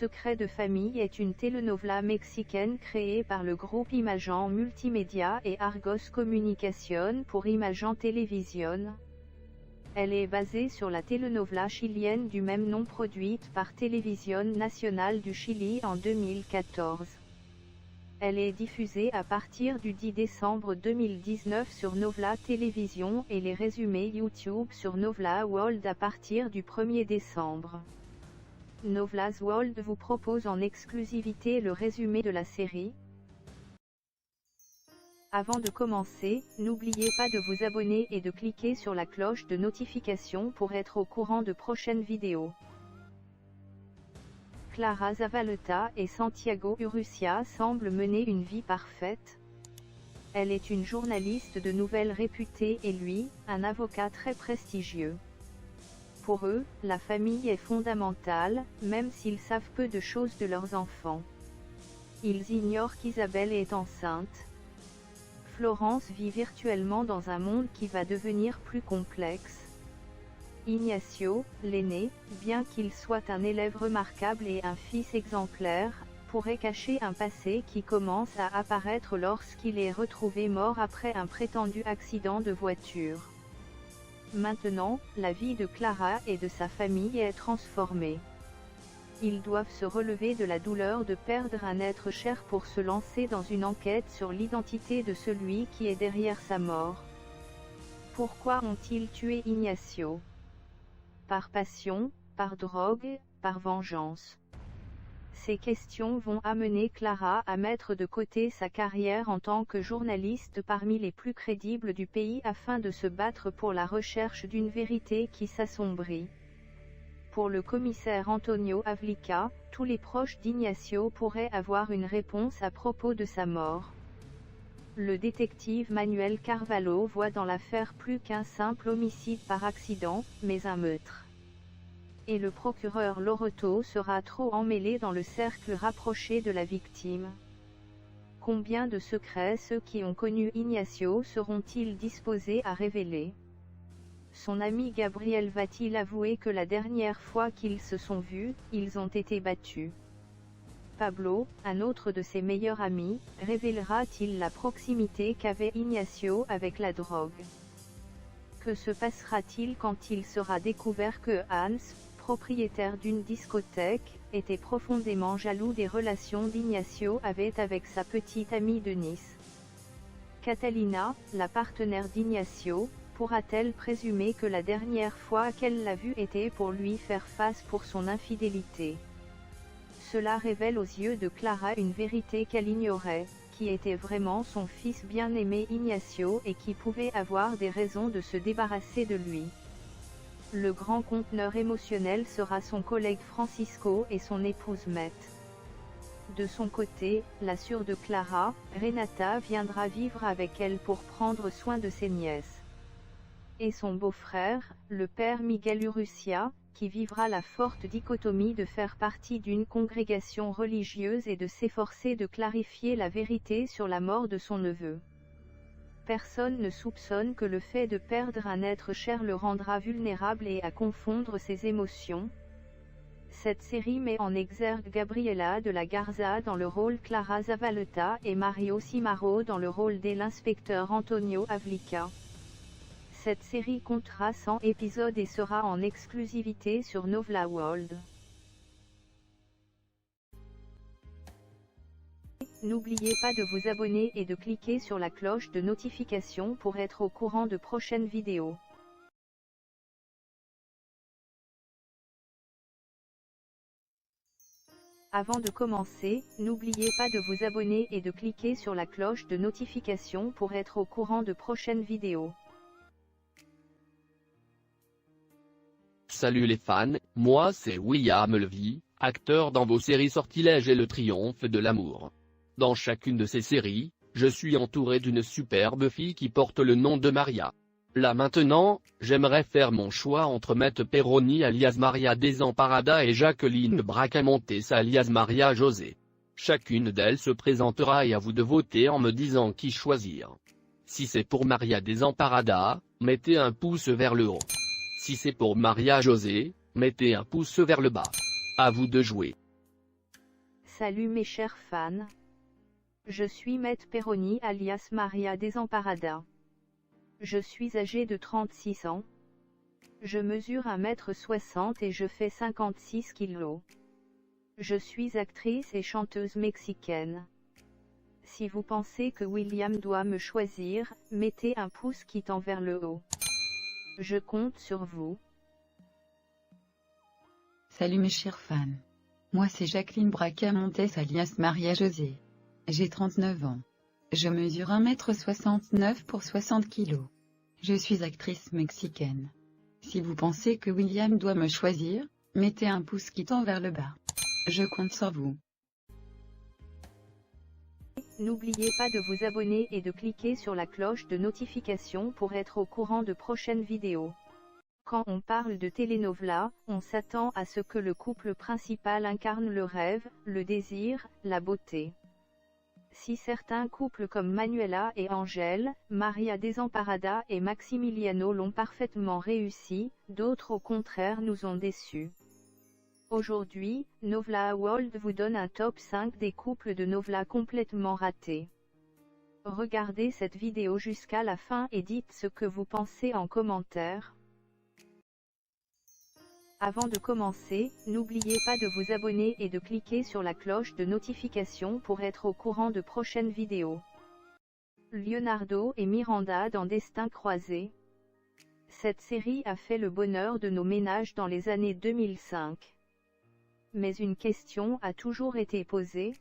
secret de famille est une telenovela mexicaine créée par le groupe Imagen Multimédia et Argos Communicación pour Imagen Televisión. Elle est basée sur la telenovela chilienne du même nom produite par Televisión Nacional du Chili en 2014. Elle est diffusée à partir du 10 décembre 2019 sur Novela Télévision et les résumés YouTube sur Novela World à partir du 1er décembre. Novelas World vous propose en exclusivité le résumé de la série. Avant de commencer, n'oubliez pas de vous abonner et de cliquer sur la cloche de notification pour être au courant de prochaines vidéos. Clara Zavaleta et Santiago Urrutia semblent mener une vie parfaite. Elle est une journaliste de nouvelles réputée et lui, un avocat très prestigieux. Pour eux, la famille est fondamentale, même s'ils savent peu de choses de leurs enfants. Ils ignorent qu'Isabelle est enceinte. Florence vit virtuellement dans un monde qui va devenir plus complexe. Ignacio, l'aîné, bien qu'il soit un élève remarquable et un fils exemplaire, pourrait cacher un passé qui commence à apparaître lorsqu'il est retrouvé mort après un prétendu accident de voiture. Maintenant, la vie de Clara et de sa famille est transformée. Ils doivent se relever de la douleur de perdre un être cher pour se lancer dans une enquête sur l'identité de celui qui est derrière sa mort. Pourquoi ont-ils tué Ignacio? Par passion, par drogue, par vengeance. Ces questions vont amener Clara à mettre de côté sa carrière en tant que journaliste parmi les plus crédibles du pays afin de se battre pour la recherche d'une vérité qui s'assombrit. Pour le commissaire Antonio Avlica, tous les proches d'Ignacio pourraient avoir une réponse à propos de sa mort. Le détective Manuel Carvalho voit dans l'affaire plus qu'un simple homicide par accident, mais un meurtre. Et le procureur Loreto sera trop emmêlé dans le cercle rapproché de la victime. Combien de secrets ceux qui ont connu Ignacio seront-ils disposés à révéler? Son ami Gabriel va-t-il avouer que la dernière fois qu'ils se sont vus, ils ont été battus? Pablo, un autre de ses meilleurs amis, révélera-t-il la proximité qu'avait Ignacio avec la drogue? Que se passera-t-il quand il sera découvert que Hans, propriétaire d'une discothèque, était profondément jaloux des relations d'Ignacio avec sa petite amie de Nice? Catalina, la partenaire d'Ignacio, pourra-t-elle présumer que la dernière fois qu'elle l'a vu était pour lui faire face pour son infidélité? Cela révèle aux yeux de Clara une vérité qu'elle ignorait, qui était vraiment son fils bien-aimé Ignacio et qui pouvait avoir des raisons de se débarrasser de lui. Le grand conteneur émotionnel sera son collègue Francisco et son épouse Mette. De son côté, la sœur de Clara, Renata viendra vivre avec elle pour prendre soin de ses nièces. Et son beau-frère, le père Miguel Urrutia, qui vivra la forte dichotomie de faire partie d'une congrégation religieuse et de s'efforcer de clarifier la vérité sur la mort de son neveu. Personne ne soupçonne que le fait de perdre un être cher le rendra vulnérable et à confondre ses émotions. Cette série met en exergue Gabriela de la Garza dans le rôle Clara Zavaleta et Mario Simaro dans le rôle de l'inspecteur Antonio Avlica. Cette série comptera 100 épisodes et sera en exclusivité sur Novela World. N'oubliez pas de vous abonner et de cliquer sur la cloche de notification pour être au courant de prochaines vidéos. Avant de commencer, n'oubliez pas de vous abonner et de cliquer sur la cloche de notification pour être au courant de prochaines vidéos. Salut les fans, moi c'est William Levy, acteur dans vos séries Sortilèges et Le Triomphe de l'amour. Dans chacune de ces séries, je suis entouré d'une superbe fille qui porte le nom de Maria. Là maintenant, j'aimerais faire mon choix entre Mette Perroni alias Maria Desamparada et Jacqueline Bracamontes alias Maria José. Chacune d'elles se présentera et à vous de voter en me disant qui choisir. Si c'est pour Maria Desamparada, mettez un pouce vers le haut. Si c'est pour Maria José, mettez un pouce vers le bas. À vous de jouer. Salut mes chers fans. Je suis Maître Perroni alias Maria Desamparada. Je suis âgée de 36 ans. Je mesure 1,60 m et je fais 56 kg. Je suis actrice et chanteuse mexicaine. Si vous pensez que William doit me choisir, mettez un pouce qui tend vers le haut. Je compte sur vous. Salut mes chers fans. Moi c'est Jacqueline Bracamontes alias Maria José. J'ai 39 ans. Je mesure 1,69 m pour 60 kg. Je suis actrice mexicaine. Si vous pensez que William doit me choisir, mettez un pouce qui tend vers le bas. Je compte sur vous. N'oubliez pas de vous abonner et de cliquer sur la cloche de notification pour être au courant de prochaines vidéos. Quand on parle de telenovela, on s'attend à ce que le couple principal incarne le rêve, le désir, la beauté. Si certains couples comme Manuela et Angel, Maria Desamparada et Maximiliano l'ont parfaitement réussi, d'autres au contraire nous ont déçus. Aujourd'hui, Novela World vous donne un top 5 des couples de novela complètement ratés. Regardez cette vidéo jusqu'à la fin et dites ce que vous pensez en commentaire. Avant de commencer, n'oubliez pas de vous abonner et de cliquer sur la cloche de notification pour être au courant de prochaines vidéos. Leonardo et Miranda dans Destins croisés. Cette série a fait le bonheur de nos ménages dans les années 2005. Mais une question a toujours été posée.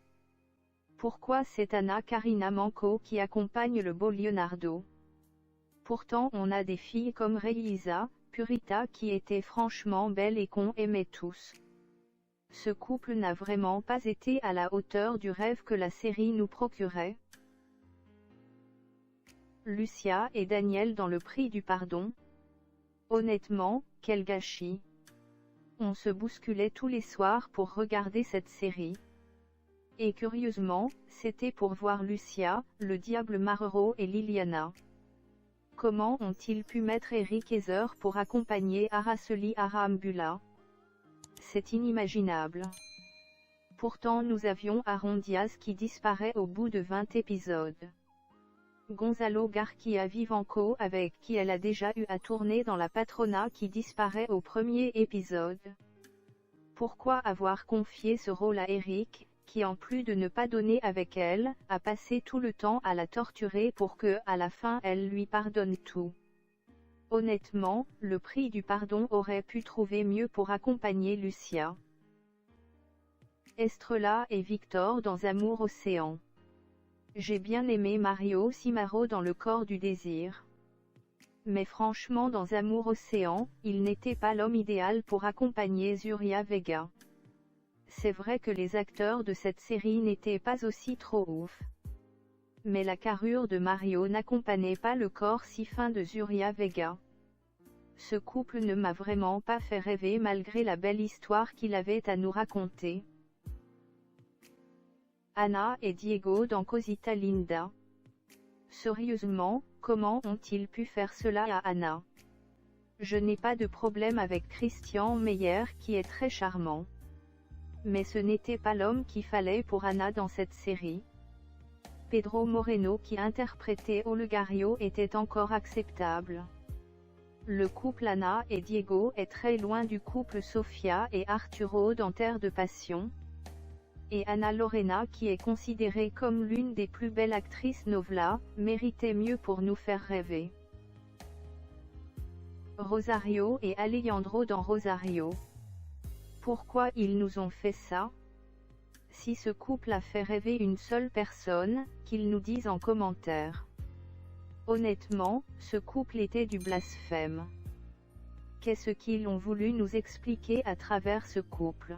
Pourquoi c'est Anna Karina Manco qui accompagne le beau Leonardo? Pourtant on a des filles comme Reisa, Purita qui étaient franchement belles et qu'on aimait tous. Ce couple n'a vraiment pas été à la hauteur du rêve que la série nous procurait. Lucia et Daniel dans Le Prix du Pardon. Honnêtement, quel gâchis. On se bousculait tous les soirs pour regarder cette série. Et curieusement, c'était pour voir Lucia, le diable Marrero et Liliana. Comment ont-ils pu mettre Eric Heather pour accompagner Araceli Arambula? C'est inimaginable. Pourtant nous avions Aaron Diaz qui disparaît au bout de 20 épisodes. Gonzalo Garcia Vivanco avec qui elle a déjà eu à tourner dans La Patrona qui disparaît au premier épisode. Pourquoi avoir confié ce rôle à Eric, qui en plus de ne pas donner avec elle, a passé tout le temps à la torturer pour que, à la fin elle lui pardonne tout? Honnêtement, Le Prix du Pardon aurait pu trouver mieux pour accompagner Lucia. Estrella et Victor dans Amour Océan. J'ai bien aimé Mario Cimaro dans Le Corps du désir. Mais franchement dans Amour Océan, il n'était pas l'homme idéal pour accompagner Zuria Vega. C'est vrai que les acteurs de cette série n'étaient pas aussi trop ouf. Mais la carrure de Mario n'accompagnait pas le corps si fin de Zuria Vega. Ce couple ne m'a vraiment pas fait rêver malgré la belle histoire qu'il avait à nous raconter. Anna et Diego dans Cosita Linda. Sérieusement, comment ont-ils pu faire cela à Anna? Je n'ai pas de problème avec Christian Meyer qui est très charmant. Mais ce n'était pas l'homme qu'il fallait pour Anna dans cette série. Pedro Moreno qui interprétait Olegario était encore acceptable. Le couple Anna et Diego est très loin du couple Sofia et Arturo dans Terre de Passion. Et Ana Lorena qui est considérée comme l'une des plus belles actrices novela, méritait mieux pour nous faire rêver. Rosario et Alejandro dans Rosario. Pourquoi ils nous ont fait ça? Si ce couple a fait rêver une seule personne, qu'ils nous disent en commentaire. Honnêtement, ce couple était du blasphème. Qu'est-ce qu'ils ont voulu nous expliquer à travers ce couple?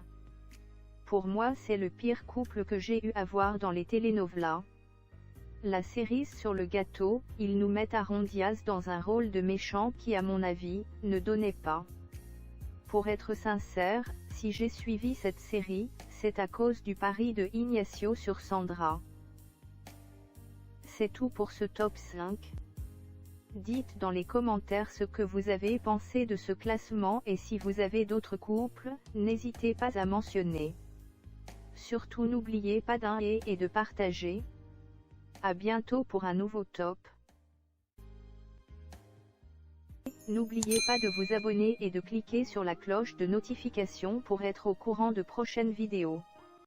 Pour moi c'est le pire couple que j'ai eu à voir dans les telenovelas. La cerise sur le gâteau, ils nous mettent Aaron Diaz dans un rôle de méchant qui à mon avis, ne donnait pas. Pour être sincère, si j'ai suivi cette série, c'est à cause du pari de Ignacio sur Sandra. C'est tout pour ce top 5. Dites dans les commentaires ce que vous avez pensé de ce classement et si vous avez d'autres couples, n'hésitez pas à mentionner. Surtout n'oubliez pas d'aimer et de partager. À bientôt pour un nouveau top. N'oubliez pas de vous abonner et de cliquer sur la cloche de notification pour être au courant de prochaines vidéos.